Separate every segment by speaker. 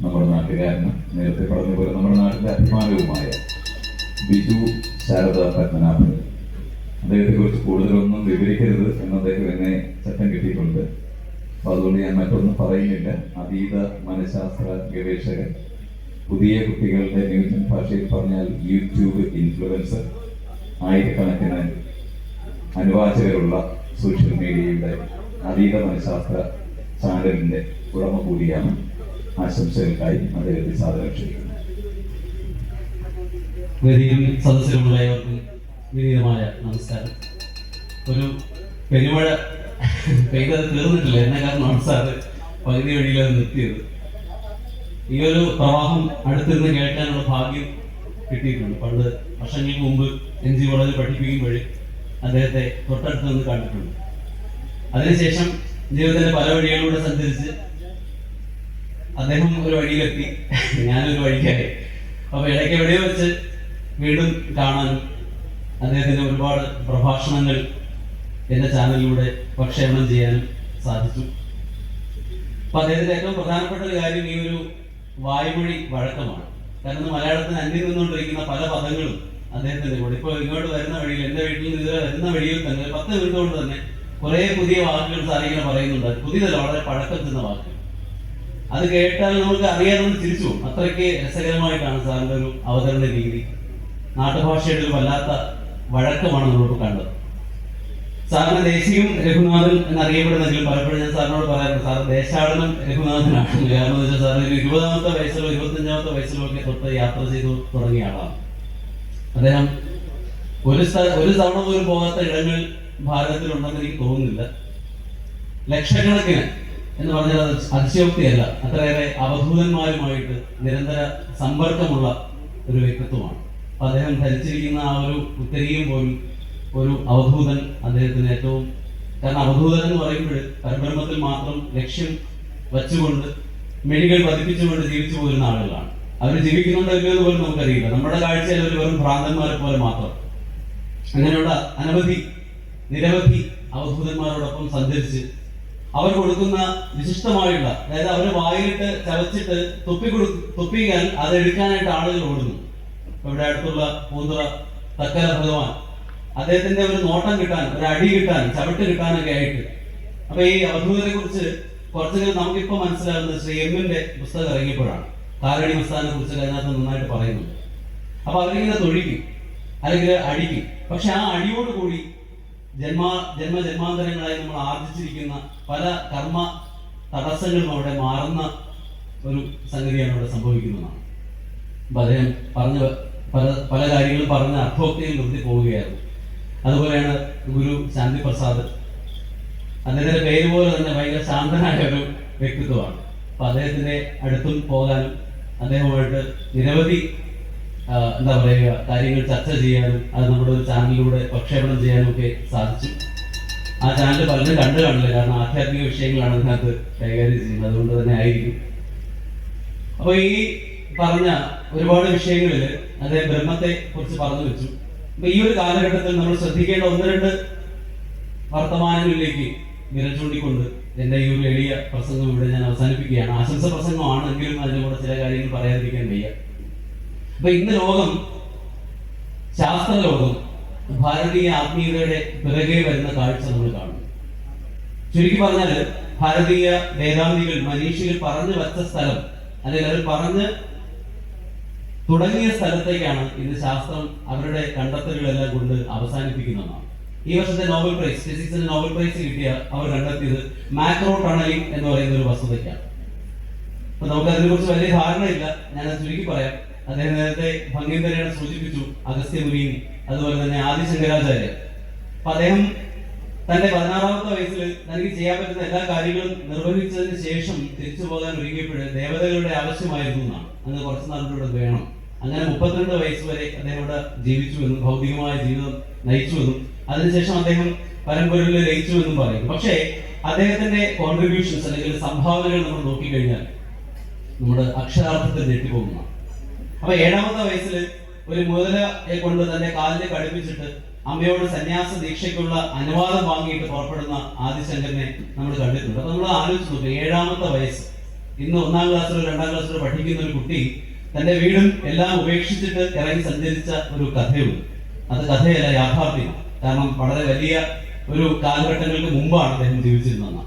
Speaker 1: നമ്മുടെ നാട്ടുകാരനും നേരത്തെ പറഞ്ഞ പോലെ നമ്മുടെ നാട്ടിലെ അഭിമാനവുമായ ബിജു ശാരദ പത്മനാഭൻ. അദ്ദേഹത്തെ കുറിച്ച് കൂടുതലൊന്നും വിവരിക്കരുത് എന്ന് അദ്ദേഹം എന്നെ ചട്ടം കിട്ടിയിട്ടുണ്ട്. അപ്പൊ അതുകൊണ്ട് ഞാൻ മറ്റൊന്നും പറയുന്നില്ല. അതീത മനഃശാസ്ത്ര ഗവേഷകൻ, പുതിയ കുട്ടികളുടെ ന്യൂജൻ ഭാഷയിൽ പറഞ്ഞാൽ യൂട്യൂബ് ഇൻഫ്ലുവൻസർ, ആയിരക്കണക്കിന് അനുവാചകരുള്ള സോഷ്യൽ മീഡിയയുടെ അതീത മനഃശാസ്ത്ര ചാനലിന്റെ ഉടമ കൂടിയാണ്. ആശംസകൾക്കായി അദ്ദേഹത്തെ സാദരം ക്ഷണിക്കുന്നു.
Speaker 2: വേദിയിൽ സദസ്യരുമുള്ളവർക്ക് വിനീതമായ നമസ്കാരം. ഒരു പെരുമഴ പെയ്തത് തീർന്നിട്ടില്ല എന്ന കാരണമാണ് സാറ് പകുതി വഴിയിലത് നിർത്തിയത്. ഈ ഒരു പ്രവാഹം അടുത്തിരുന്ന് കേൾക്കാനുള്ള ഭാഗ്യം കിട്ടിയിട്ടുണ്ട്. പണ്ട് വർഷങ്ങൾക്ക് മുമ്പ് NG കോളേജിൽ പഠിപ്പിക്കുമ്പോഴേ അദ്ദേഹത്തെ തൊട്ടടുത്ത് നിന്ന് കണ്ടിട്ടുണ്ട്. അതിനുശേഷം ജീവിതത്തിന്റെ പല വഴികളിലൂടെ സഞ്ചരിച്ച് അദ്ദേഹം ഒരു വഴിയിലെത്തി, ഞാനൊരു വഴിക്കായി. അപ്പൊ ഇടയ്ക്ക് എവിടെയോ വെച്ച് വീണ്ടും കാണാനും അദ്ദേഹത്തിന്റെ ഒരുപാട് പ്രഭാഷണങ്ങൾ എന്റെ ചാനലിലൂടെ പ്രക്ഷേപണം ചെയ്യാനും സാധിച്ചു. അപ്പൊ അദ്ദേഹത്തിന്റെ ഏറ്റവും പ്രധാനപ്പെട്ട ഒരു കാര്യം ഈ ഒരു വായ്മൊഴി വഴക്കമാണ്. കാരണം മലയാളത്തിന് അന്യം നിന്നുകൊണ്ടിരിക്കുന്ന പല പദങ്ങളും അദ്ദേഹത്തിന്റെ കൂടെ ഇപ്പൊ ഇങ്ങോട്ട് വരുന്ന വഴിയിൽ, എന്റെ വീട്ടിൽ നിന്ന് ഇതുവരെ വരുന്ന വഴിയിൽ തന്നെ 10 മിനിറ്റ് കൊണ്ട് തന്നെ കുറെ പുതിയ വാക്കുകൾ സാറിങ്ങനെ പറയുന്നുണ്ട്. പുതിയതല്ല, വളരെ പഴക്കം ചെന്ന വാക്കുകൾ. അത് കേട്ടാൽ നമുക്ക് അറിയാതെ തിരിച്ചു പോകും. അത്രയ്ക്ക് രസകരമായിട്ടാണ് സാറിന്റെ ഒരു അവതരണ രീതി. നാട്ടുഭാഷയുടെ ഒരു വല്ലാത്ത വഴക്കമാണ് നമ്മളിപ്പോൾ കണ്ടത്. സാറിന് ദേശീയം രഘുനാഥൻ എന്നറിയപ്പെടുന്നെങ്കിലും പലപ്പോഴും ഞാൻ സാറിനോട് പറയാറുണ്ട്, സാർ ദേശാടനം രഘുനാഥനാണ്. കാരണം എന്ന് വെച്ചാൽ സാർ ഒരു 20-ാമത്തെ വയസ്സിലോ 25-ാമത്തെ വയസ്സിലോ ഒക്കെ തൊട്ട് യാത്ര ചെയ്തു തുടങ്ങിയ ആളാണ് അദ്ദേഹം. ഒരു തവണ പോലും പോകാത്ത ഇടങ്ങൾ ഭാരതത്തിലുണ്ടെന്ന് എനിക്ക് തോന്നുന്നില്ല. ലക്ഷക്കണക്കിന് എന്ന് പറഞ്ഞാൽ അത് അതിശയോക്തിയല്ല, അത്രയേറെ അവധൂതന്മാരുമായിട്ട് നിരന്തര സമ്പർക്കമുള്ള ഒരു വ്യക്തിത്വമാണ്. അപ്പൊ അദ്ദേഹം ധരിച്ചിരിക്കുന്ന ആ ഒരു ഉത്തരീയം പോലും ഒരു അവധൂതൻ അദ്ദേഹത്തിന് ഏറ്റവും, കാരണം അവധൂതൻ എന്ന് പറയുമ്പോൾ പരബ്രഹ്മത്തിൽ മാത്രം ലക്ഷ്യം വച്ചുകൊണ്ട് മെഴികൾ പതിപ്പിച്ചുകൊണ്ട് ജീവിച്ചു പോരുന്ന ആളുകളാണ്. അവർ ജീവിക്കുന്നുണ്ടോ ഇല്ലെന്ന് പോലും നമുക്കറിയില്ല. നമ്മുടെ കാഴ്ചയിൽ അവർ വെറും ഭ്രാന്തന്മാരെ പോലെ മാത്രം. അങ്ങനെയുള്ള നിരവധി അവധൂതന്മാരോടൊപ്പം സഞ്ചരിച്ച് അവർ കൊടുക്കുന്ന വിശിഷ്ടമായുള്ള, അതായത് അവർ വായിലിട്ട് ചവച്ചിട്ട് തുപ്പിക്കാൻ അതെടുക്കാനായിട്ട് ആളുകൾ ഓടുന്നു. ഇവിടെ അടുത്തുള്ള പൂന്തുറ തക്കല ഭഗവാൻ, അദ്ദേഹത്തിന്റെ ഒരു നോട്ടം കിട്ടാൻ, ഒരു അടി കിട്ടാൻ, ചവിട്ട് കിട്ടാനൊക്കെ ആയിട്ട്. അപ്പൊ ഈ അവധൂതരെ കുറിച്ച് കുറച്ചെങ്കിലും നമുക്കിപ്പോ മനസ്സിലാകുന്നത് ശ്രീ എമ്മിന്റെ പുസ്തകം ഇറങ്ങിയപ്പോഴാണ്. കാരണി മസ്താനെ കുറിച്ച് അതിനകത്ത് നന്നായിട്ട് പറയുന്നുണ്ട്. അപ്പൊ അവരിങ്ങനെ തൊഴിക്കും അല്ലെങ്കിൽ അടിക്കും. പക്ഷെ ആ അടിയോടുകൂടി ജന്മജന്മാന്തരങ്ങളായി നമ്മൾ ആർജിച്ചിരിക്കുന്ന പല കർമ്മ തടസ്സങ്ങളും അവിടെ മാറുന്ന ഒരു സംഗതിയാണ് അവിടെ സംഭവിക്കുന്നതാണ്. അപ്പൊ അദ്ദേഹം പറഞ്ഞ പല കാര്യങ്ങളും പറഞ്ഞ അർത്ഥോക്തിയിൽ നിർത്തി പോവുകയായിരുന്നു. അതുപോലെയാണ് ഗുരു ശാന്തി പ്രസാദ്. അദ്ദേഹത്തിന്റെ പേര് പോലെ തന്നെ ഭയങ്കര ശാന്തനായ ഒരു വ്യക്തിത്വമാണ്. അപ്പൊ അദ്ദേഹത്തിന്റെ അടുത്തും പോകാനും അദ്ദേഹവുമായിട്ട് നിരവധി എന്താ പറയുക കാര്യങ്ങൾ ചർച്ച ചെയ്യാനും അത് നമ്മുടെ ഒരു ചാനലിലൂടെ പ്രക്ഷേപണം ചെയ്യാനും ഒക്കെ സാധിച്ചു. ആ ചാനൽ പലരും കണ്ടു കാണില്ല, കാരണം ആധ്യാത്മിക വിഷയങ്ങളാണ് അതിനകത്ത് കൈകാര്യം ചെയ്യുന്നത്. അതുകൊണ്ട് തന്നെ ആയിരിക്കും. അപ്പൊ ഈ പറഞ്ഞ ഒരുപാട് വിഷയങ്ങളിൽ അദ്ദേഹം ബ്രഹ്മത്തെ കുറിച്ച് പറഞ്ഞു വെച്ചു. അപ്പൊ ഈ ഒരു കാലഘട്ടത്തിൽ നമ്മൾ ശ്രദ്ധിക്കേണ്ട 1-2 വർത്തമാനങ്ങളിലേക്ക് വിരൽ ചൂണ്ടിക്കൊണ്ട് എന്റെ ഈ ഒരു എളിയ പ്രസംഗം ഇവിടെ ഞാൻ അവസാനിപ്പിക്കുകയാണ്. ആശംസ പ്രസംഗമാണെങ്കിലും അതിന്റെ കൂടെ ചില കാര്യങ്ങൾ പറയാതിരിക്കാൻ വയ്യ. അപ്പൊ ഇന്ന് ലോകം, ശാസ്ത്രലോകം ഭാരതീയ ആത്മീയതയുടെ പിറകെ വരുന്ന കാഴ്ച നമ്മൾ കാണുന്നു. ചുരുക്കി പറഞ്ഞാൽ ഭാരതീയ വേദാന്തികൾ, മനീഷികൾ പറഞ്ഞു വച്ച സ്ഥലം, അല്ലെങ്കിൽ അവർ പറഞ്ഞ് തുടങ്ങിയ സ്ഥലത്തേക്കാണ് ഇന്ന് ശാസ്ത്രം അവരുടെ കണ്ടെത്തലുകളെല്ലാം കൊണ്ട് അവസാനിപ്പിക്കുന്നതാണ്. ഈ വർഷത്തെ നോബൽ പ്രൈസ്, ഫിസിക്സിന് നോബൽ പ്രൈസ് കിട്ടിയ അവർ കണ്ടെത്തിയത് മാക്രോ ടണലിംഗ് എന്ന് പറയുന്ന ഒരു വസ്തുതയ്ക്കാണ്. അപ്പൊ നമുക്ക് അതിനെ കുറിച്ച് വലിയ ധാരണയില്ല, ഞാനത് ചുരുക്കി പറയാം. അദ്ദേഹം നേരത്തെ ഭംഗീന്തരയാണ് സൂചിപ്പിച്ചു, അഗസ്ത്യമുനിയും അതുപോലെ തന്നെ ആദിശങ്കരാചാര്യൻ. അപ്പൊ അദ്ദേഹം തന്റെ 16-ാമത്തെ വയസ്സിൽ തനിക്ക് ചെയ്യാൻ പറ്റുന്ന എല്ലാ കാര്യങ്ങളും നിർവഹിച്ചതിന് ശേഷം തിരിച്ചു പോകാൻ ഒരുങ്ങിയപ്പോൾ ദേവതകളുടെ ആവശ്യമായിരുന്നു എന്നാണ്. അങ്ങ് കുറച്ചു നാളിലൂടെ വേണം. അങ്ങനെ 32 വയസ്സ് വരെ അദ്ദേഹം ഇവിടെ ജീവിച്ചുവെന്നും ഭൗതികമായ ജീവിതം നയിച്ചുവെന്നും അതിനുശേഷം അദ്ദേഹം പരമ്പരയിൽ ലയിച്ചുവെന്നും പറയുന്നു. പക്ഷേ അദ്ദേഹത്തിന്റെ കോൺട്രിബ്യൂഷൻസ് അല്ലെങ്കിൽ സംഭാവനകൾ നമ്മൾ നോക്കിക്കഴിഞ്ഞാൽ നമ്മുടെ അക്ഷരാർത്ഥത്തിൽ ഞെട്ടിപ്പോകുന്നതാണ്. അപ്പൊ 7-ാമത്തെ വയസ്സിൽ ഒരു മുതലയെ കൊണ്ട് തന്റെ കാലിനെ കടുപ്പിച്ചിട്ട് അമ്മയോട് സന്യാസ ദീക്ഷയ്ക്കുള്ള അനുവാദം വാങ്ങിയിട്ട് പുറപ്പെടുന്ന ആദിശങ്കരനെ നമ്മൾ കണ്ടിട്ടുണ്ട്. അപ്പൊ നമ്മൾ ആലോചിച്ച് നോക്കുക, 7-ാമത്തെ വയസ്സ് ഇന്ന് 1-ാം ക്ലാസ്സിലോ 2-ാം ക്ലാസ്സിലോ പഠിക്കുന്ന ഒരു കുട്ടി തന്റെ വീടും എല്ലാം ഉപേക്ഷിച്ചിട്ട് ഇറങ്ങി സഞ്ചരിച്ച ഒരു കഥയുണ്ട്. അത് കഥയല്ല, യാഥാർത്ഥ്യമാണ്. കാരണം വളരെ വലിയ ഒരു കാലഘട്ടങ്ങൾക്ക് മുമ്പാണ് അദ്ദേഹം ജീവിച്ചിരുന്നതെന്ന്.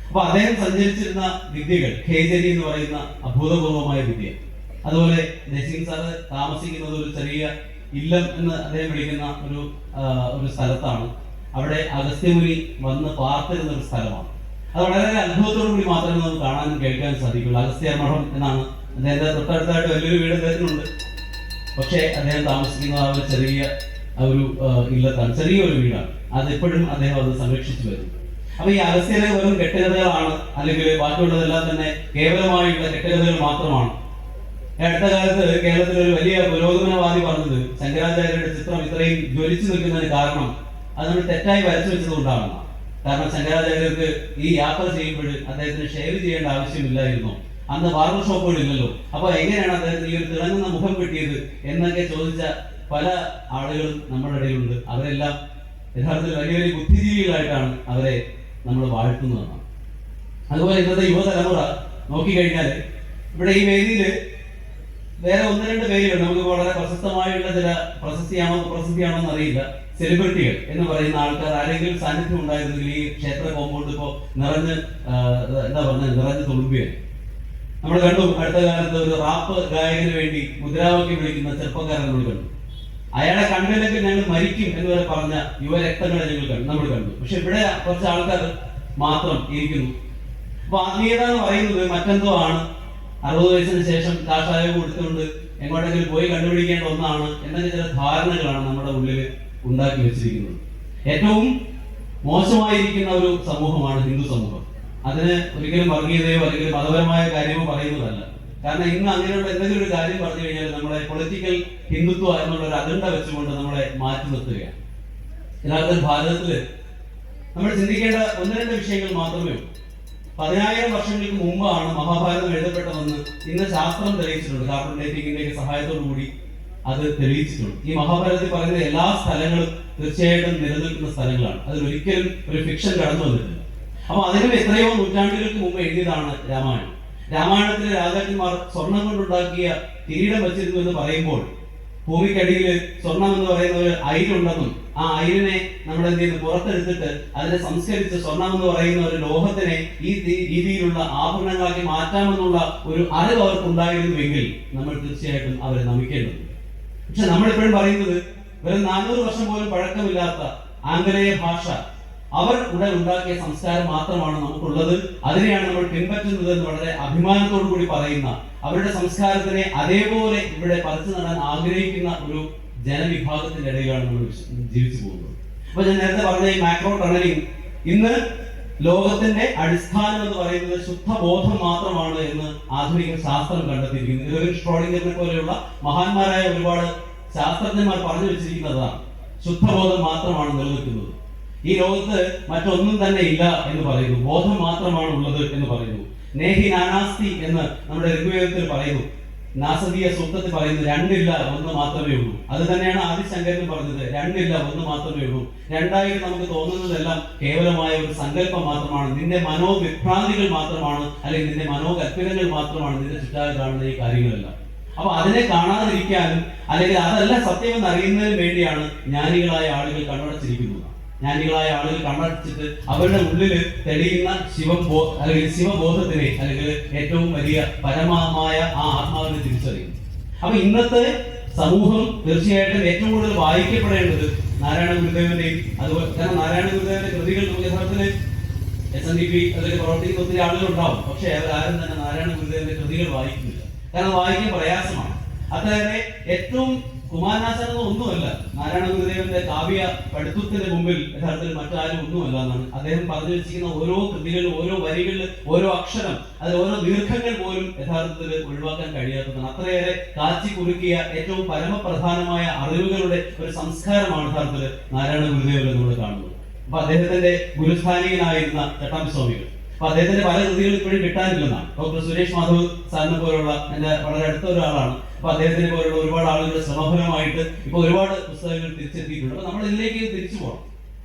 Speaker 2: അപ്പൊ അദ്ദേഹം സഞ്ചരിച്ചിരുന്ന വിദ്യകൾ ഖേജരി എന്ന് പറയുന്ന അഭൂതപൂർവമായ വിദ്യ, അതുപോലെ നസീം സാറ് താമസിക്കുന്നത് ഒരു ചെറിയ ഇല്ലം എന്ന് അദ്ദേഹം വിളിക്കുന്ന ഒരു സ്ഥലത്താണ്. അവിടെ അഗസ്ത്യമുനി വന്ന് പാർത്തിരുന്ന ഒരു സ്ഥലമാണ്. അത് വളരെ അത്ഭുതത്തോടു കൂടി മാത്രമേ നമുക്ക് കാണാനും കേൾക്കാനും സാധിക്കുള്ളൂ. അഗസ്ത്യ മഠം എന്നാണ് അദ്ദേഹത്തെ തൊട്ടടുത്തായിട്ട് വലിയൊരു വീട് അദ്ദേഹത്തിനുണ്ട്. പക്ഷേ അദ്ദേഹം താമസിക്കുന്ന ആ ഒരു ചെറിയ ഒരു ഇല്ലത്താണ്, ചെറിയൊരു വീടാണ്. അതെപ്പോഴും അദ്ദേഹം അത് സംരക്ഷിച്ചു വരുന്നു. അപ്പൊ ഈ അഗസ്ത്യരെ വെറും കെട്ടുകഥകളാണ്, അല്ലെങ്കിൽ ബാക്കിയുള്ളതെല്ലാം തന്നെ കേവലമായുള്ള കെട്ടുകഥകൾ മാത്രമാണ്. അടുത്ത കാലത്ത് കേരളത്തിൽ ഒരു വലിയ പുരോഗമനവാദി പറഞ്ഞത് ശങ്കരാചാര്യരുടെ ചിത്രം ഇത്രയും ജ്വലിച്ചു നിൽക്കുന്നതിന് കാരണം അത് നമ്മൾ തെറ്റായി വരച്ചു വെച്ചത് കൊണ്ടാണ്. കാരണം ശങ്കരാചാര്യർക്ക് ഈ യാത്ര ചെയ്യുമ്പോൾ അദ്ദേഹത്തിന് ഷേവ് ചെയ്യേണ്ട ആവശ്യമില്ലായിരുന്നു. അന്ന് ബാർബർ ഷോപ്പുകളില്ലല്ലോ. അപ്പൊ എങ്ങനെയാണ് അദ്ദേഹത്തിന് ഈ ഒരു തിളങ്ങുന്ന മുഖം കിട്ടിയത് എന്നൊക്കെ ചോദിച്ച പല ആളുകളും നമ്മുടെ ഇടയിലുണ്ട്. അവരെല്ലാം യഥാർത്ഥത്തിൽ വലിയ വലിയ ബുദ്ധിജീവികളായിട്ടാണ് അവരെ നമ്മൾ വാഴ്ത്തുന്നതെന്നാണ്. അതുപോലെ ഇന്നത്തെ യുവതലമുറ നോക്കിക്കഴിഞ്ഞാൽ ഇവിടെ ഈ വേദിയിൽ വേറെ 1-2 പേരുണ്ട്. നമുക്ക് വളരെ പ്രശസ്തമായുള്ള ചില പ്രശസ്തിയാണോ എന്നറിയില്ല, സെലിബ്രിറ്റികൾ എന്ന് പറയുന്ന ആൾക്കാർ ആരെങ്കിലും സാന്നിധ്യം ഉണ്ടായിരുന്നെങ്കിൽ ഈ ക്ഷേത്ര കോമ്പൗണ്ട് ഇപ്പോ നിറഞ്ഞ് തുളുമ്പിയാണ്. നമ്മൾ കണ്ടു അടുത്ത കാലത്ത് ഒരു റാപ്പ് ഗായകന് വേണ്ടി മുദ്രാവാക്യം വിളിക്കുന്ന ചെറുപ്പക്കാരൻ നമ്മൾ കണ്ടു. അയാളെ കണ്ടില്ലെങ്കിൽ ഞങ്ങൾ മരിക്കും എന്ന് വരെ പറഞ്ഞ യുവരക്തങ്ങളെ നമ്മൾ കണ്ടു. പക്ഷെ ഇവിടെ കുറച്ച് ആൾക്കാർ മാത്രം ഇരിക്കുന്നു. അപ്പൊ ആത്മീയത എന്ന് പറയുന്നത് മറ്റെന്തോ ആണ്. 60 വയസ്സിന് ശേഷം കാഷായം കൊടുത്തുകൊണ്ട് എങ്ങോട്ടെങ്കിലും പോയി കണ്ടുപിടിക്കേണ്ട ഒന്നാണ് എന്നൊക്കെ ചില ധാരണകളാണ് നമ്മുടെ ഉള്ളിൽ ഉണ്ടാക്കി വെച്ചിരിക്കുന്നത്. ഏറ്റവും മോശമായിരിക്കുന്ന ഒരു സമൂഹമാണ് ഹിന്ദു സമൂഹം. അതിന് ഒരിക്കലും വർഗീയതയോ അല്ലെങ്കിൽ മതപരമായ കാര്യമോ പറയുന്നതല്ല. കാരണം ഇന്ന് അങ്ങനെയുള്ള എന്തെങ്കിലും ഒരു കാര്യം പറഞ്ഞു കഴിഞ്ഞാൽ നമ്മളെ പൊളിറ്റിക്കൽ ഹിന്ദുത്വ എന്നുള്ള ഒരു അജണ്ട വെച്ചുകൊണ്ട് നമ്മളെ മാറ്റി നിർത്തുകയാണ്. യഥാർത്ഥത്തിൽ ഭാരതത്തില് നമ്മൾ ചിന്തിക്കേണ്ട 1-2 വിഷയങ്ങൾ മാത്രമേ ഉള്ളൂ. 10,000 വർഷങ്ങൾക്ക് മുമ്പാണ് മഹാഭാരതം എഴുതപ്പെട്ടതെന്ന് ഇന്ന് ശാസ്ത്രം തെളിയിച്ചിട്ടുണ്ട്. കാർബൺ ഡേറ്റിംഗിന്റെ സഹായത്തോടു കൂടി അത് തെളിയിച്ചിട്ടുണ്ട്. ഈ മഹാഭാരതത്തിൽ പറയുന്ന എല്ലാ സ്ഥലങ്ങളും തീർച്ചയായിട്ടും നിലനിൽക്കുന്ന സ്ഥലങ്ങളാണ്. അതിൽ ഒരിക്കലും ഒരു ഫിക്ഷൻ കടന്നു വന്നിട്ടില്ല. അപ്പൊ അതിനും എത്രയോ നൂറ്റാണ്ടുകൾക്ക് മുമ്പ് എഴുതിയതാണ് രാമായണം. രാമായണത്തിലെ രാജാക്കന്മാർ സ്വർണം കൊണ്ടുണ്ടാക്കിയ കിരീടം വച്ചിരുന്നു എന്ന് പറയുമ്പോൾ ഭൂമിക്കടിയിൽ സ്വർണം എന്ന് പറയുന്ന ഒരു അയിരുണ്ടെന്നും ആ അയിരിനെ നമ്മൾ എന്ത് ചെയ്യുന്നു പുറത്തെടുത്തിട്ട് അതിനെ സംസ്കരിച്ച് സ്വർണം എന്ന് പറയുന്ന ഒരു ലോഹത്തിനെ ഈ രീതിയിലുള്ള ആഭരണങ്ങളാക്കി മാറ്റാമെന്നുള്ള ഒരു അറിവ് അവർക്ക് ഉണ്ടായിരുന്നുവെങ്കിൽ നമ്മൾ തീർച്ചയായിട്ടും അവരെ നമിക്കേണ്ടതുണ്ട്. പക്ഷെ നമ്മളിപ്പോഴും പറയുന്നത് വെറും 400 വർഷം പോലും പഴക്കമില്ലാത്ത ആംഗലേയ ഭാഷ അവർ ഇവിടെ ഉണ്ടാക്കിയ സംസ്കാരം മാത്രമാണ് നമുക്കുള്ളത്. അതിനെയാണ് നമ്മൾ പിൻപറ്റുന്നത് എന്ന് വളരെ അഭിമാനത്തോടു കൂടി പറയുന്ന, അവരുടെ സംസ്കാരത്തിനെ അതേപോലെ ഇവിടെ പറിച്ചു നടാൻ ആഗ്രഹിക്കുന്ന ഒരു ജനവിഭാഗത്തിന്റെ ഇടയിലാണ് നമ്മൾ ജീവിച്ചു പോകുന്നത്. അപ്പൊ ഞാൻ നേരത്തെ പറഞ്ഞ ഈ മാക്രോ ടണലിംഗ് ഇന്ന് ലോകത്തിന്റെ അടിസ്ഥാനം എന്ന് പറയുന്നത് ശുദ്ധബോധം മാത്രമാണ് എന്ന് ആധുനിക ശാസ്ത്രം കണ്ടെത്തിയിരിക്കുന്നു. ഇതൊരു ഷ്രോഡിംഗറിനെ പോലെയുള്ള മഹാന്മാരായ ഒരുപാട് ശാസ്ത്രജ്ഞന്മാർ പറഞ്ഞു വെച്ചിരിക്കുന്നതാണ്. ശുദ്ധബോധം മാത്രമാണ് നിലനിൽക്കുന്നത്. ഈ ലോകത്ത് മറ്റൊന്നും തന്നെ ഇല്ല എന്ന് പറയുന്നു. ബോധം മാത്രമാണ് ഉള്ളത് എന്ന് പറയുന്നു. നേഹി നാനാസ്തി എന്ന് നമ്മുടെ ഋഗ്വേദത്തിൽ പറയുന്നു. നാസതീയ സൂക്തത്തിൽ പറയുന്നു 2 ഇല്ല 1 മാത്രമേ ഉള്ളൂ. അത് തന്നെയാണ് ആദിശങ്കരൻ പറഞ്ഞത്, 2 ഇല്ല 1 മാത്രമേ ഉള്ളൂ. 2 നമുക്ക് തോന്നുന്നതെല്ലാം കേവലമായ ഒരു സങ്കല്പം മാത്രമാണ്. നിന്റെ മനോവിഭ്രാന്തികൾ മാത്രമാണ്, അല്ലെങ്കിൽ നിന്റെ മനോകൽപ്പനകൾ മാത്രമാണ് നിന്റെ ചുറ്റാതെ കാണുന്ന ഈ കാര്യങ്ങളെല്ലാം. അപ്പൊ അതിനെ കാണാതിരിക്കാനും അല്ലെങ്കിൽ അതല്ല സത്യമെന്ന് അറിയുന്നതിനും വേണ്ടിയാണ് ജ്ഞാനികളായ ആളുകൾ കണ്ണടച്ചിരിക്കുന്നത്. ജ്ഞാനികളായ ആളുകൾ കണ്ണടച്ചിട്ട് അവരുടെ ഉള്ളിൽ തെളിയുന്ന ശിവബോധത്തിനെ അല്ലെങ്കിൽ ഏറ്റവും വലിയ പരമമായ ആ ആത്മാവിനെ തിരിച്ചറിയുന്നു. അപ്പൊ ഇന്നത്തെ സമൂഹം തീർച്ചയായിട്ടും ഏറ്റവും കൂടുതൽ വായിക്കപ്പെടേണ്ടത് നാരായണ ഗുരുദേവന്റെയും അതുപോലെ കാരണം നാരായണ ഗുരുദേവന്റെ കൃതികൾ യഥാർത്ഥത്തിൽ SNDP അതിൽ പ്രവർത്തിക്കുന്ന ഒത്തിരി ആളുകൾ ഉണ്ടാവും. പക്ഷെ അവരാരും തന്നെ നാരായണ ഗുരുദേവന്റെ കൃതികൾ വായിക്കുന്നില്ല. കാരണം വായിക്കാൻ പ്രയാസമാണ്. അതായത് ഏറ്റവും കുമാരനാശാനൊന്നും ഒന്നുമല്ല നാരായണ ഗുരുദേവന്റെ കാവ്യ പഠിത്തത്തിന്റെ മുമ്പിൽ യഥാർത്ഥത്തിൽ മറ്റാരും ഒന്നുമല്ല എന്നാണ് അദ്ദേഹം പറഞ്ഞു വെച്ചിരിക്കുന്ന ഓരോ കൃതികളിലും ഓരോ വരികളിലും ഓരോ അക്ഷരം അതിൽ ഓരോ ദീർഘങ്ങൾ പോലും യഥാർത്ഥത്തിൽ ഒഴിവാക്കാൻ കഴിയാത്തതാണ്. അത്രയേറെ കാച്ചി കുറുക്കിയ ഏറ്റവും പരമപ്രധാനമായ അറിവുകളുടെ ഒരു സംസ്കാരമാണ് യഥാർത്ഥത്തിൽ നാരായണ ഗുരുദേവനെ നമ്മൾ കാണുന്നത്. അപ്പൊ അദ്ദേഹത്തിന്റെ ഗുരുസ്ഥാനികനായിരുന്ന ചട്ടാമ്പി സ്വാമികൾ, അപ്പൊ അദ്ദേഹത്തിന്റെ പല കൃതികളും ഇപ്പോഴും കിട്ടാനില്ലെന്നാണ്. ഡോക്ടർ സുരേഷ് മാധവ് സാറിനെ പോലുള്ള എന്റെ വളരെ അടുത്ത ഒരാളാണ്. അപ്പൊ അദ്ദേഹത്തിനെ പോലുള്ള ഒരുപാട് ആളുകളുടെ ശ്രമഫലമായിട്ട് ഇപ്പൊ ഒരുപാട് പുസ്തകങ്ങൾ തിരിച്ചെത്തിയിട്ടുണ്ട്. അപ്പൊ നമ്മൾ ഇതിലേക്ക് തിരിച്ചു പോകണം.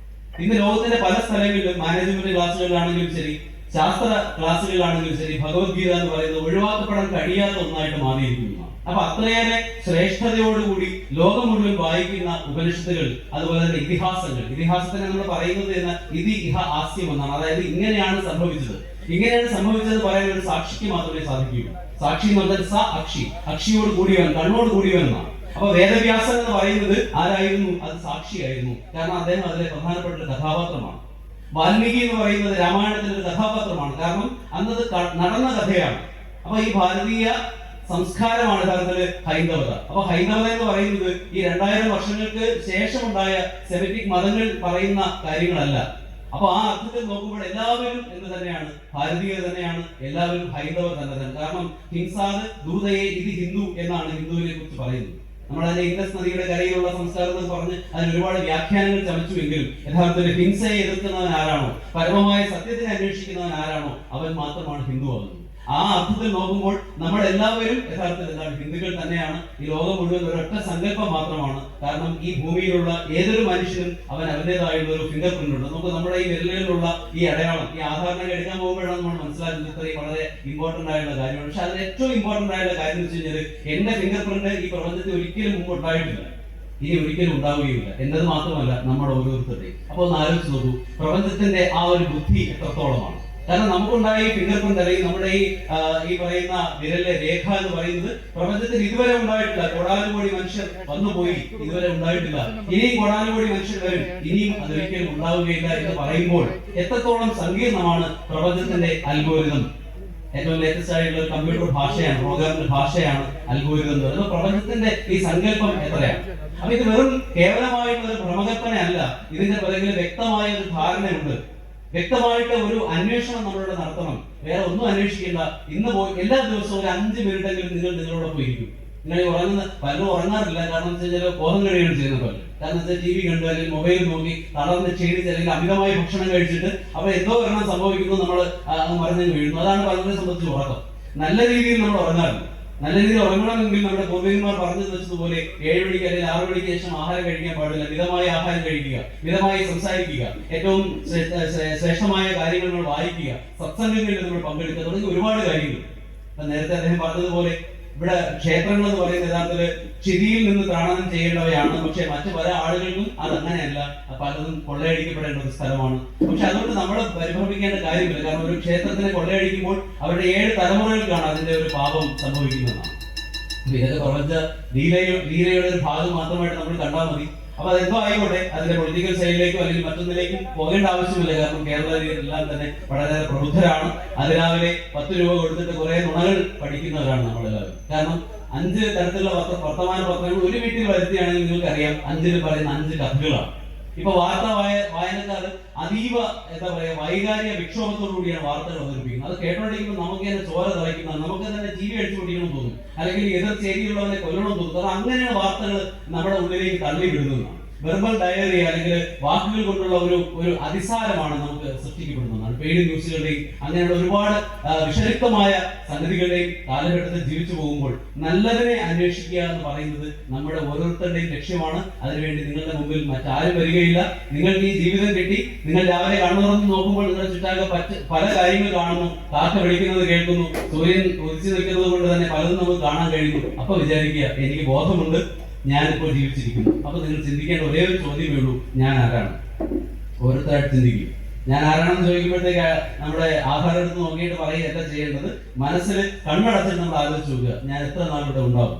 Speaker 2: ഇന്ന് ലോകത്തിന്റെ പല സ്ഥലങ്ങളിലും മാനേജ്മെന്റ് ക്ലാസ്സുകളിലാണെങ്കിലും ശരി, ശാസ്ത്ര ക്ലാസ്സുകളിലാണെങ്കിലും ശരി ഭഗവത്ഗീത എന്ന് പറയുന്നത് ഒഴിവാക്കപ്പെടാൻ കഴിയാത്ത ഒന്നായിട്ട് മാറിയിരിക്കുന്നു. അപ്പൊ അത്രയേറെ ശ്രേഷ്ഠതയോടുകൂടി ലോകം മുഴുവൻ വായിക്കുന്ന ഉപനിഷത്തുകൾ, അതുപോലെ തന്നെ ഇതിഹാസത്തിനെ നമ്മൾ പറയുന്നത് എന്ന ഇഹ ആസ്യം എന്നാണ്. അതായത് ഇങ്ങനെയാണ് സംഭവിച്ചത് പറയാൻ ഒരു സാക്ഷിക്ക് മാത്രമേ സാധിക്കൂ. സാക്ഷി എന്ന് പറഞ്ഞാൽ സ അക്ഷി, അക്ഷിയോട് കൂടിയവൻ, കണ്ണോട് കൂടിയവൻ എന്നാണ്. അപ്പൊ വേദവ്യാസൻ എന്ന് പറയുന്നത് ആരായിരുന്നു? അത് സാക്ഷിയായിരുന്നു. കാരണം അദ്ദേഹം അതിലെ പ്രധാനപ്പെട്ട ഒരു കഥാപാത്രമാണ്. വാൽമീകി എന്ന് പറയുന്നത് രാമായണത്തിലെ ഒരു കഥാപാത്രമാണ്. കാരണം അന്നത് നടന്ന കഥയാണ്. അപ്പൊ ഈ ഭാരതീയ സംസ്കാരമാണ് യഥാർത്ഥത്തില് ഹൈന്ദവത. അപ്പൊ ഹൈന്ദവത എന്ന് പറയുന്നത് ഈ 2000 വർഷങ്ങൾക്ക് ശേഷമുണ്ടായ സെമിറ്റിക് മതങ്ങൾ പറയുന്ന കാര്യങ്ങളല്ല. അപ്പൊ ആ അർത്ഥത്തിൽ നോക്കുമ്പോൾ എല്ലാവരും എന്ന് തന്നെയാണ്, ഭാരതീയർ തന്നെയാണ്, എല്ലാവരും ഹൈന്ദവർ തന്നെ. കാരണം ഹിംസാദ് ദൂതയെ ഇത് ഹിന്ദു എന്നാണ് ഹിന്ദുവിനെ കുറിച്ച് പറയുന്നത്. നമ്മളതിനെ ഇൻഡസ് നദിയുടെ കരയിലുള്ള സംസ്കാരം എന്ന് പറഞ്ഞ് അതിന് ഒരുപാട് വ്യാഖ്യാനങ്ങൾ ചമച്ചുവെങ്കിലും യഥാർത്ഥത്തിൽ ഹിംസയെ എതിർക്കുന്നവൻ ആരാണോ, പരമമായ സത്യത്തിനെ അന്വേഷിക്കുന്നവൻ ആരാണോ, അവൻ മാത്രമാണ് ഹിന്ദു ആകുന്നത്. ആ അർത്ഥത്തിൽ നോക്കുമ്പോൾ നമ്മൾ എല്ലാവരും യഥാർത്ഥത്തിൽ എന്താണ്? ഹിന്ദുക്കൾ തന്നെയാണ്. ഈ ലോകം മുഴുവൻ ഒരൊറ്റ സങ്കല്പം മാത്രമാണ്. കാരണം ഈ ഭൂമിയിലുള്ള ഏതൊരു മനുഷ്യനും അവൻ്റെതായുള്ള ഒരു ഫിംഗർ പ്രിന്റ് ഉണ്ട്. നമുക്ക് നമ്മുടെ ഈ വിരലുകളിലുള്ള ഈ അടയാളം, ഈ ആധാറിനെ എടുക്കാൻ പോകുമ്പോഴാണ് നമ്മൾ മനസ്സിലാക്കുന്നത് ഇത്രയും വളരെ ഇമ്പോർട്ടന്റ് ആയിട്ടുള്ള കാര്യമാണ്. പക്ഷെ അതിൽ ഏറ്റവും ഇമ്പോർട്ടന്റ് ആയിട്ടുള്ള കാര്യം എന്ന് വെച്ച് കഴിഞ്ഞാൽ എന്റെ ഫിംഗർ പ്രിന്റ് ഈ പ്രപഞ്ചത്തിൽ ഒരിക്കലും മുമ്പ് ഉണ്ടായിട്ടില്ല, ഇനി ഒരിക്കലും ഉണ്ടാവുകയില്ല. എന്റേത് മാത്രമല്ല, നമ്മുടെ ഓരോരുത്തരുടെയും. അപ്പൊ ഒന്ന് ആലോചിച്ച് നോക്കൂ, പ്രപഞ്ചത്തിന്റെ ആ ഒരു ബുദ്ധി എത്രത്തോളമാണ്. കാരണം നമുക്കുണ്ടായ ഈ ഫിംഗർ പ്രിന്റ് അല്ലെങ്കിൽ നമ്മുടെ ഈ പറയുന്ന വിരലിലെ രേഖ എന്ന് പറയുന്നത് പ്രപഞ്ചത്തിൽ ഇതുവരെ ഉണ്ടായിട്ടില്ല. കോടാനുകോടി മനുഷ്യർ വന്നുപോയി, ഇതുവരെ ഉണ്ടായിട്ടില്ല. ഇനിയും കോടാനുകോടി മനുഷ്യർ വരും, ഇനിയും അതൊരിക്കലും ഉണ്ടാവുകയില്ല എന്ന് പറയുമ്പോൾ എത്രത്തോളം സങ്കീർണമാണ് പ്രപഞ്ചത്തിന്റെ അൽഗോരിതം. ഏറ്റവും ലേറ്റസ്റ്റ് ആയിട്ടുള്ള ഒരു കമ്പ്യൂട്ടർ ഭാഷയാണ്, പ്രോഗ്രാമിന്റെ ഭാഷയാണ് അൽഗോരിതം എന്ന് പറയുന്നത്. പ്രപഞ്ചത്തിന്റെ ഈ സങ്കല്പം എത്രയാണ്. അപ്പൊ ഇത് വെറും കേവലമായിട്ടുള്ള ഒരു ഭ്രമകൽപ്പനയല്ല, ഇതിന്റെ പിറകിൽ വ്യക്തമായ ഒരു ധാരണയുണ്ട്. വ്യക്തമായിട്ട് ഒരു അന്വേഷണം നമ്മളിവിടെ നടത്തണം. വേറെ ഒന്നും അന്വേഷിക്കേണ്ട. ഇന്ന് പോയി എല്ലാ ദിവസവും ഒരു 5 മിനിറ്റെങ്കിലും നിങ്ങളോട് പോയിരിക്കും. നിങ്ങൾ പലരും ഉറങ്ങാറില്ല. കാരണം വെച്ച് കഴിഞ്ഞാൽ ബോധം കഴിയുകയാണ് ചെയ്യുന്ന പോലെ. കാരണം വെച്ചാൽ TV കണ്ടു അല്ലെങ്കിൽ മൊബൈൽ നോക്കി തളർന്ന് ക്ഷീണിച്ച് അല്ലെങ്കിൽ അമിതമായി ഭക്ഷണം കഴിച്ചിട്ട് അപ്പോൾ എന്തോ ഒരെണ്ണം സംഭവിക്കുന്നു, നമ്മൾ മറന്നു വീഴുന്നു. അതാണ് പലരെ സംബന്ധിച്ച് ഉറക്കം. നല്ല രീതിയിൽ നമ്മൾ ഉറങ്ങാറില്ല. നല്ല രീതിയിൽ ഉറങ്ങണമെങ്കിൽ നമ്മുടെ പൂർവികന്മാർ പറഞ്ഞു വെച്ചതുപോലെ 7 മണിക്ക് അല്ലെങ്കിൽ 6 മണിക്ക് ശേഷം ആഹാരം കഴിക്കാൻ പാടില്ല. മിതമായ ആഹാരം കഴിക്കുക, മിതമായി സംസാരിക്കുക, ഏറ്റവും ശ്രേഷ്ഠമായ കാര്യങ്ങൾ നമ്മൾ വായിക്കുക, സത്സംഗങ്ങളിൽ നമ്മൾ പങ്കെടുക്കുക, തുടങ്ങി ഒരുപാട് കാര്യങ്ങൾ. നേരത്തെ അദ്ദേഹം പറഞ്ഞതുപോലെ ഇവിടെ ക്ഷേത്രങ്ങൾ എന്ന് പറയുന്നത് യഥാർത്ഥത്തില് ക്ഷിതിയിൽ നിന്ന് ത്രാണനം ചെയ്യേണ്ടവയാണ്. പക്ഷെ മറ്റു പല ആളുകൾക്കും അതങ്ങനെയല്ല, പലതും കൊള്ളയടിക്കപ്പെടേണ്ട ഒരു സ്ഥലമാണ്. പക്ഷെ അതുകൊണ്ട് നമ്മൾ പരിഭ്രമിക്കേണ്ട കാര്യമില്ല. കാരണം ഒരു ക്ഷേത്രത്തിനെ കൊള്ളയടിക്കുമ്പോൾ അവരുടെ 7 തലമുറകൾക്കാണ് അതിന്റെ ഒരു പാപം സംഭവിക്കുന്നതാണ്. ഇതൊക്കെ പ്രപഞ്ച ലീലയുടെ ഒരു ഭാഗം മാത്രമായിട്ട് നമ്മൾ കണ്ടാൽ മതി. അപ്പൊ അതെന്തോ ആയിക്കോട്ടെ, അതിന്റെ പൊളിറ്റിക്കൽ സൈഡിലേക്കോ അല്ലെങ്കിൽ മറ്റൊന്നിലേക്കും പോകേണ്ട ആവശ്യമില്ല. കാരണം കേരളീയരെല്ലാം തന്നെ വളരെ പ്രബുദ്ധരാണ്. അതിരാവിലെ 10 രൂപ കൊടുത്തിട്ട് കുറെ നുണകൾ പഠിക്കുന്നവരാണ് നമ്മളെല്ലാവരും. കാരണം 5 തരത്തിലുള്ള വർത്തമാന പത്രങ്ങൾ ഒരു വീട്ടിൽ വരുത്തിയാണെങ്കിൽ നിങ്ങൾക്ക് അറിയാം 5 പറയുന്ന 5 കഥകളാണ്. ഇപ്പൊ വാർത്ത വായനക്കാർ അതീവ എന്താ പറയാ വൈകാരിക വിക്ഷോഭത്തോടുകൂടിയാണ് വാർത്തകൾ അവതരിപ്പിക്കുന്നത്. അത് കേട്ടോണ്ടിരിക്കുമ്പോൾ നമുക്ക് തന്നെ ചോര തിളയ്ക്കുന്ന, നമുക്ക് തന്നെ ജീവി അടിച്ചു പൊട്ടിക്കണം തോന്നും, അല്ലെങ്കിൽ എതിർ ചേരിയുള്ളവനെ കൊല്ലണം തോന്നും. കാരണം അങ്ങനെയാണ് വാർത്തകൾ നമ്മുടെ ഉള്ളിലേക്ക് തള്ളിവിടുന്നതാണ്. വെർബൽ ഡയറി അല്ലെങ്കിൽ വാക്കുകൾ കൊണ്ടുള്ള ഒരു അതിസാരമാണ് നമുക്ക് സൃഷ്ടിക്കപ്പെടുന്നതാണ്. പെയ്ഡ് ന്യൂസുകളുടെയും അങ്ങനെയുള്ള ഒരുപാട് വിഷലിപ്തമായ സംഗതികളുടെയും കാലഘട്ടത്തിൽ ജീവിച്ചു പോകുമ്പോൾ നല്ലതിനെ അന്വേഷിക്കുക എന്ന് പറയുന്നത് നമ്മുടെ ഓരോരുത്തരുടെയും ലക്ഷ്യമാണ്. അതിനുവേണ്ടി നിങ്ങളുടെ മുമ്പിൽ മറ്റാരും വരികയില്ല. നിങ്ങൾക്ക് ഈ ജീവിതം കിട്ടി, നിങ്ങൾ രാവിലെ കണ്ണുറന്ന് നോക്കുമ്പോൾ നിങ്ങളുടെ ചുറ്റാകെ പല കാര്യങ്ങൾ കാണുന്നു, കാക്ക വിളിക്കുന്നത് കേൾക്കുന്നു, സൂര്യൻ ഉദിച്ചു നിൽക്കുന്നത് കൊണ്ട് തന്നെ പലതും നമുക്ക് കാണാൻ കഴിയുന്നു. അപ്പൊ വിചാരിക്കുക, എനിക്ക് ബോധമുണ്ട്, ഞാനിപ്പോൾ ജീവിച്ചിരിക്കുന്നു. അപ്പൊ നിങ്ങൾ ചിന്തിക്കേണ്ട ഒരേ ഒരു ചോദ്യമേ ഉള്ളൂ, ഞാൻ ആരാണ്? ഓരോരുത്തരായിട്ട് ചിന്തിക്കും. ഞാൻ ആരാണെന്ന് ചോദിക്കുമ്പോഴത്തേക്ക് നമ്മുടെ ആധാരം എടുത്ത് നോക്കിയിട്ട് പറയുക എന്താ ചെയ്യേണ്ടത്? മനസ്സിൽ കണ്ണടച്ചിട്ട് നമ്മൾ ആലോചിച്ച് നോക്കുക, ഞാൻ എത്ര നാളിവിടെ ഉണ്ടാവും?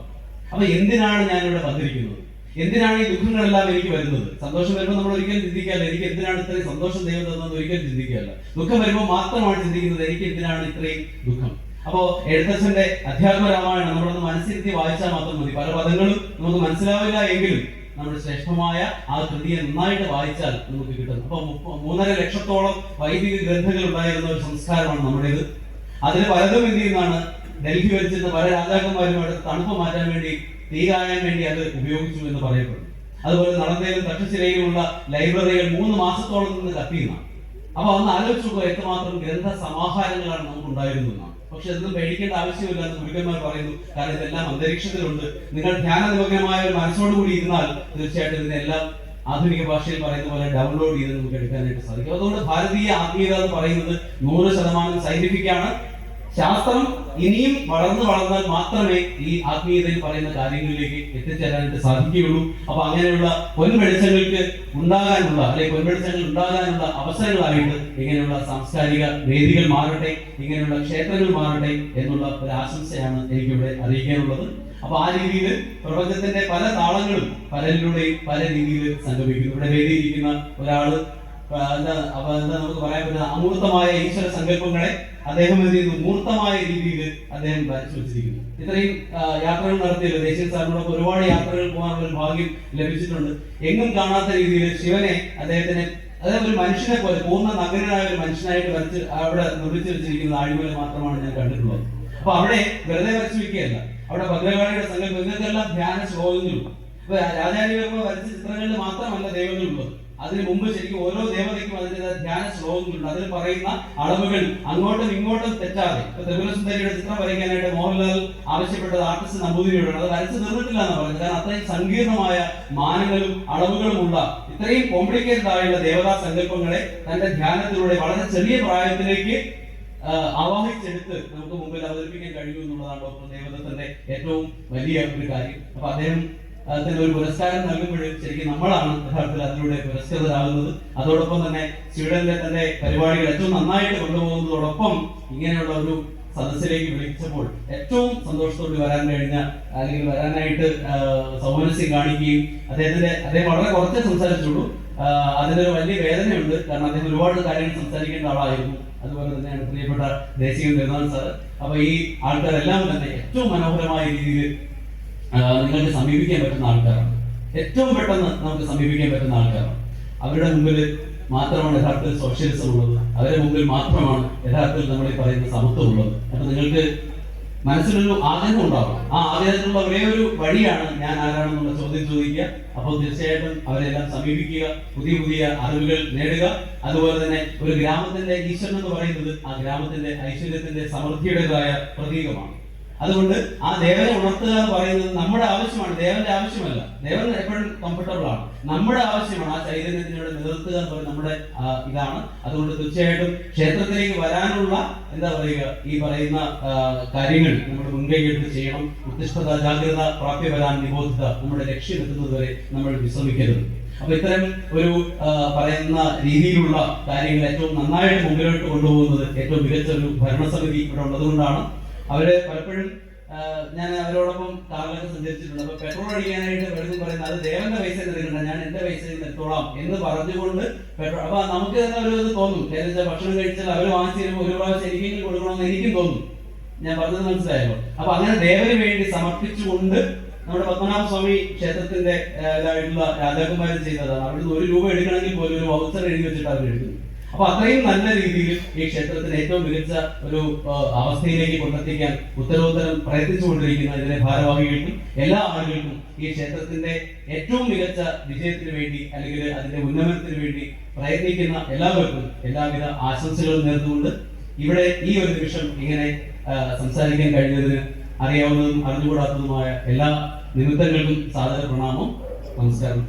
Speaker 2: അപ്പൊ എന്തിനാണ് ഞാൻ ഇവിടെ വന്നിരിക്കുന്നത്? എന്തിനാണ് ഈ ദുഃഖങ്ങളെല്ലാം എനിക്ക് വരുന്നത്? സന്തോഷം വരുമ്പോൾ നമ്മൾ ഒരിക്കലും ചിന്തിക്കാറില്ല, എനിക്ക് എന്തിനാണ് ഇത്രയും സന്തോഷം ദൈവം തന്നത് ഒരിക്കലും ചിന്തിക്കാറില്ല. ദുഃഖം വരുമ്പോൾ മാത്രമാണ് ചിന്തിക്കുന്നത്, എനിക്ക് എന്തിനാണ് ഇത്രയും ദുഃഖം. അപ്പോ എഴുത്തച്ഛന്റെ അധ്യാത്മ രാമായണം നമ്മളൊന്ന് മനസ്സിരുത്തി വായിച്ചാൽ മാത്രം മതി. പല പദങ്ങളും നമുക്ക് മനസ്സിലാവില്ല എങ്കിലും നമ്മുടെ ശ്രേഷ്ഠമായ ആ കൃതിയെ നന്നായിട്ട് വായിച്ചാൽ നമുക്ക് കിട്ടും. അപ്പൊ 3.5 ലക്ഷത്തോളം വൈദിക ഗ്രന്ഥങ്ങൾ ഉണ്ടായിരുന്ന ഒരു സംസ്കാരമാണ് നമ്മുടേത്. അതിന് പലതും എന്ത് ചെയ്യുന്നതാണ്, ഡൽഹി വെച്ചിരുന്ന പല രാജാക്കന്മാരുമായിട്ട് തണുപ്പ് മാറ്റാൻ വേണ്ടി, തീ കായാൻ വേണ്ടി അത് ഉപയോഗിച്ചു എന്ന് പറയപ്പെടുന്നു. അതുപോലെ നടന്നയിലും തക്ഷശിലയിലുമുള്ള ലൈബ്രറികൾ 3 മാസത്തോളം നിന്ന് കത്തിയുന്നതാണ്. അപ്പൊ ഒന്ന് ആലോചിച്ച് നോക്കുക, എത്രമാത്രം ഗ്രന്ഥ സമാഹാരങ്ങളാണ് നമുക്ക് ഉണ്ടായിരുന്നതാണ്. പക്ഷെ ഇതൊന്നും പേടിക്കേണ്ട ആവശ്യമില്ല എന്ന് ഗുരുക്കന്മാർ പറയുന്നു. കാരണം ഇതെല്ലാം അന്തരീക്ഷത്തിലുണ്ട്. നിങ്ങൾ ധ്യാന നിമഗ്നമായ ഒരു മനസ്സോടുകൂടി ഇരുന്നാൽ തീർച്ചയായിട്ടും ഇതിനെല്ലാം ആധുനിക ഭാഷയിൽ പറയുന്ന പോലെ ഡൗൺലോഡ് ചെയ്ത് നമുക്ക് എടുക്കാനായിട്ട് സാധിക്കും. അതുകൊണ്ട് ഭാരതീയ ആത്മീയത എന്ന് പറയുന്നത് 100% സയന്റിഫിക് ആണ്. ശാസ്ത്രം ഇനിയും വളർന്നാൽ മാത്രമേ ഈ ആത്മീയതയിൽ പറയുന്ന കാര്യങ്ങളിലേക്ക് എത്തിച്ചേരാനായിട്ട് സാധിക്കുകയുള്ളൂ. അപ്പൊ അങ്ങനെയുള്ള പൊൻവെളിച്ചങ്ങൾക്ക് ഉണ്ടാകാനുള്ള അല്ലെങ്കിൽ പൊൻവെളിച്ചങ്ങൾ ഉണ്ടാകാനുള്ള അവസരങ്ങളായിട്ട് ഇങ്ങനെയുള്ള സാംസ്കാരിക വേദികൾ മാറട്ടെ, ഇങ്ങനെയുള്ള ക്ഷേത്രങ്ങൾ മാറട്ടെ എന്നുള്ള ഒരു ആശംസയാണ് എനിക്കിവിടെ അറിയിക്കാനുള്ളത്. അപ്പൊ ആ രീതിയിൽ പ്രപഞ്ചത്തിന്റെ പല താളങ്ങളും പലരിലൂടെയും പല രീതിയിൽ സംഗമിക്കുന്നു. ഇവിടെ വേദിയിരിക്കുന്ന ഒരാള് നമുക്ക് പറയാൻ പറ്റുന്ന അമൂർത്തമായ ഈശ്വര സങ്കല്പങ്ങളെ അദ്ദേഹം എന്ത് ചെയ്തു, മൂർത്തമായ രീതിയിൽ അദ്ദേഹം വരച്ചു വെച്ചിരിക്കുന്നു. ഇത്രയും യാത്രകൾ നടത്തിയല്ലോ ദേശീയ സാറിനോടൊപ്പം ഒരുപാട് യാത്രകൾ പോകാനുള്ള ഭാഗ്യം ലഭിച്ചിട്ടുണ്ട്. എങ്ങും കാണാത്ത രീതിയിൽ ശിവനെ അദ്ദേഹത്തിന് അതായത് ഒരു മനുഷ്യനെ പോലെ പൂർണ്ണ നഗ്നനായ ഒരു മനുഷ്യനായിട്ട് വരച്ച് അവിടെ നിർമ്മിച്ചു വെച്ചിരിക്കുന്ന ആഴിമല മാത്രമാണ് ഞാൻ കണ്ടിട്ടുള്ളത്. അപ്പൊ അവിടെ വെറുതെ വരച്ചു വെക്കുകയല്ല, അവിടെ ഭദ്രകാളിയുടെ സങ്കല്പം ഇങ്ങനത്തെല്ലാം ധ്യാന ശ്ലോകങ്ങളും. ഇപ്പൊ രാജാരിവർമ്മ വരച്ച ചിത്രങ്ങളിൽ മാത്രമല്ല ദൈവങ്ങളുള്ളത്, അതിന് മുമ്പ് ശരിക്കും ഓരോ ദേവതയ്ക്കും അതിന്റെ ധ്യാന ശ്ലോകങ്ങളുണ്ട്. അതിൽ പറയുന്ന അളവുകൾ അങ്ങോട്ടും ഇങ്ങോട്ടും തെറ്റാതെ. ഇപ്പൊ ത്രിപുരസുന്ദരിയുടെ ചിത്രം വരയ്ക്കാനായിട്ട് മോഹൻലാൽ ആവശ്യപ്പെട്ടത് ആർട്ടിസ്റ്റ് നമ്പൂതിരിയോടാണ്. അത് വരച്ചു തീർന്നിട്ടില്ല എന്ന് പറയുന്നത്. കാരണം അത്രയും സങ്കീർണമായ മാനങ്ങളും അളവുകളുമുള്ള ഇത്രയും കോംപ്ലിക്കേറ്റഡ് ആയുള്ള ദേവതാ സങ്കല്പങ്ങളെ തന്റെ ധ്യാനത്തിലൂടെ വളരെ ചെറിയ പ്രായത്തിലേക്ക് ആവാഹിച്ചെടുത്ത് നമുക്ക് മുമ്പിൽ അവതരിപ്പിക്കാൻ കഴിയും എന്നുള്ളതാണ് ഡോക്ടർ ദേവദത്തന്റെ ഏറ്റവും വലിയ ഒരു കാര്യം. അപ്പൊ അദ്ദേഹം അതിന് ഒരു പുരസ്കാരം നൽകുമ്പോൾ ശരിക്കും നമ്മളാണ് യഥാർത്ഥത്തിൽ അതിലൂടെ പുരസ്കൃതരാകുന്നത്. അതോടൊപ്പം തന്നെ സ്വീഡനിലെ തന്റെ പരിപാടികൾ ഏറ്റവും നന്നായിട്ട് കൊണ്ടുപോകുന്നതോടൊപ്പം ഇങ്ങനെയുള്ള ഒരു സദസ്സിലേക്ക് വിളിച്ചപ്പോൾ ഏറ്റവും സന്തോഷത്തോടെ വരാൻ കഴിഞ്ഞ അല്ലെങ്കിൽ വരാനായിട്ട് സൗമനസ്യം കാണിക്കുകയും അദ്ദേഹം വളരെ കുറച്ചേ സംസാരിച്ചുള്ളൂ. അതിനൊരു വലിയ വേദനയുണ്ട്. കാരണം അദ്ദേഹം ഒരുപാട് കാര്യങ്ങൾ സംസാരിക്കേണ്ട ആളായിരുന്നു. അതുപോലെ തന്നെയാണ് പ്രിയപ്പെട്ട ദേശീയ നിർമ്മാണ സാർ. അപ്പൊ ഈ ആൾക്കാരെല്ലാം തന്നെ ഏറ്റവും മനോഹരമായ രീതിയിൽ നിങ്ങൾക്ക് സമീപിക്കാൻ പറ്റുന്ന ആൾക്കാരാണ്. ഏറ്റവും പെട്ടെന്ന് നമുക്ക് സമീപിക്കാൻ പറ്റുന്ന ആൾക്കാരാണ്. അവരുടെ മുമ്പിൽ മാത്രമാണ് യഥാർത്ഥത്തിൽ സോഷ്യലിസം ഉള്ളത്. അവരുടെ മുമ്പിൽ മാത്രമാണ് യഥാർത്ഥത്തിൽ നമ്മൾ ഈ പറയുന്ന സമത്വം ഉള്ളത്. അപ്പൊ നിങ്ങൾക്ക് മനസ്സിലൊരു ആഗ്രഹം ഉണ്ടാവും. ആ ആഗ്രഹത്തിലുള്ള ഒരേ ഒരു വഴിയാണ് ഞാൻ ആരാണെന്നുള്ള ചോദ്യം ചോദിക്കുക. അപ്പോൾ തീർച്ചയായിട്ടും അവരെല്ലാം സമീപിക്കുക, പുതിയ പുതിയ അറിവുകൾ നേടുക. അതുപോലെ തന്നെ ഒരു ഗ്രാമത്തിന്റെ ഈശ്വരൻ എന്ന് പറയുന്നത് ആ ഗ്രാമത്തിന്റെ ഐശ്വര്യത്തിന്റെ സമൃദ്ധിയുടേതായ പ്രതീകമാണ്. അതുകൊണ്ട് ആ ദേവനെ ഉണർത്തുക എന്ന് പറയുന്നത് നമ്മുടെ ആവശ്യമാണ്, ദേവന്റെ ആവശ്യമല്ല. ദേവൻ എപ്പോഴും കംഫർട്ടബിൾ ആണ്, നമ്മുടെ ആവശ്യമാണ്. ആ ചൈതന്യത്തിനോട് നിലനിർത്തുക എന്ന് പറയുന്നത് നമ്മുടെ ഇതാണ്. അതുകൊണ്ട് തീർച്ചയായിട്ടും ക്ഷേത്രത്തിലേക്ക് വരാനുള്ള എന്താ പറയുക ഈ പറയുന്ന കാര്യങ്ങൾ നമ്മൾ മുൻകൈയെടുത്ത് ചെയ്യണം. ഉത്തിഷ്ഠത ജാഗ്രത പ്രാപ്യവരാൻ നിബോധത, നമ്മുടെ ലക്ഷ്യം എത്തുന്നത് വരെ നമ്മൾ വിശ്രമിക്കരുത്. അപ്പൊ ഇത്തരം ഒരു പറയുന്ന രീതിയിലുള്ള കാര്യങ്ങൾ ഏറ്റവും നന്നായിട്ട് മുമ്പിലോട്ട് കൊണ്ടുപോകുന്നത് ഏറ്റവും മികച്ച ഒരു ഭരണസമിതി ഇവിടെ ഉള്ളതുകൊണ്ടാണ്. അവര് പലപ്പോഴും ഞാൻ അവരോടൊപ്പം കാറിലൊക്കെ സഞ്ചരിച്ചിട്ടുണ്ട്. അപ്പൊ പെട്രോൾ അടിക്കാനായിട്ട് വെറുതെ പറയുന്നത് അത് ദേവന്റെ പൈസ എടുക്കണ്ട, ഞാൻ എന്റെ പൈസയിൽ എത്തോളാം എന്ന് പറഞ്ഞുകൊണ്ട് പെട്രോൾ. അപ്പൊ നമുക്ക് തന്നെ ഒരു ഇത് തോന്നും, ഭക്ഷണം കഴിച്ചാൽ അവർ വാങ്ങിച്ചു തരുമ്പോൾ ഒരു പ്രാവശ്യം എനിക്കെങ്കിലും കൊടുക്കണമെന്ന് എനിക്കും തോന്നും. ഞാൻ പറഞ്ഞത് മനസ്സിലായല്ലോ. അപ്പൊ അങ്ങനെ ദേവന് വേണ്ടി സമർപ്പിച്ചുകൊണ്ട് നമ്മുടെ പത്മനാഭസ്വാമി ക്ഷേത്രത്തിന്റെ ഇതായിട്ടുള്ള രാജാക്കന്മാരും ചെയ്തതാണ്. അവിടുന്ന് 1 രൂപ എടുക്കണമെങ്കിൽ പോലും ഒരു വൗച്ചർ എഴുതി വെച്ചിട്ട് അവർ എടുക്കുന്നു. അപ്പൊ അത്രയും നല്ല രീതിയിൽ ഈ ക്ഷേത്രത്തിന് ഏറ്റവും മികച്ച ഒരു അവസ്ഥയിലേക്ക് കൊണ്ടെത്തിക്കാൻ ഉത്തരോത്തരം പ്രയത്നിച്ചുകൊണ്ടിരിക്കുന്ന ഇതിലെ ഭാരവാഹികൾക്കും എല്ലാ ആളുകൾക്കും ഈ ക്ഷേത്രത്തിന്റെ ഏറ്റവും മികച്ച വിജയത്തിന് വേണ്ടി അല്ലെങ്കിൽ അതിന്റെ ഉന്നമനത്തിന് വേണ്ടി പ്രയത്നിക്കുന്ന എല്ലാവർക്കും എല്ലാവിധ ആശംസകളും നേർന്നുകൊണ്ട് ഇവിടെ ഈ ഒരു നിമിഷം ഇങ്ങനെ സംസാരിക്കാൻ കഴിഞ്ഞതിന് അറിയാവുന്നതും അറിഞ്ഞുകൂടാത്തതുമായ എല്ലാ നിമിത്തങ്ങൾക്കും സാദര പ്രണാമം. നമസ്കാരം.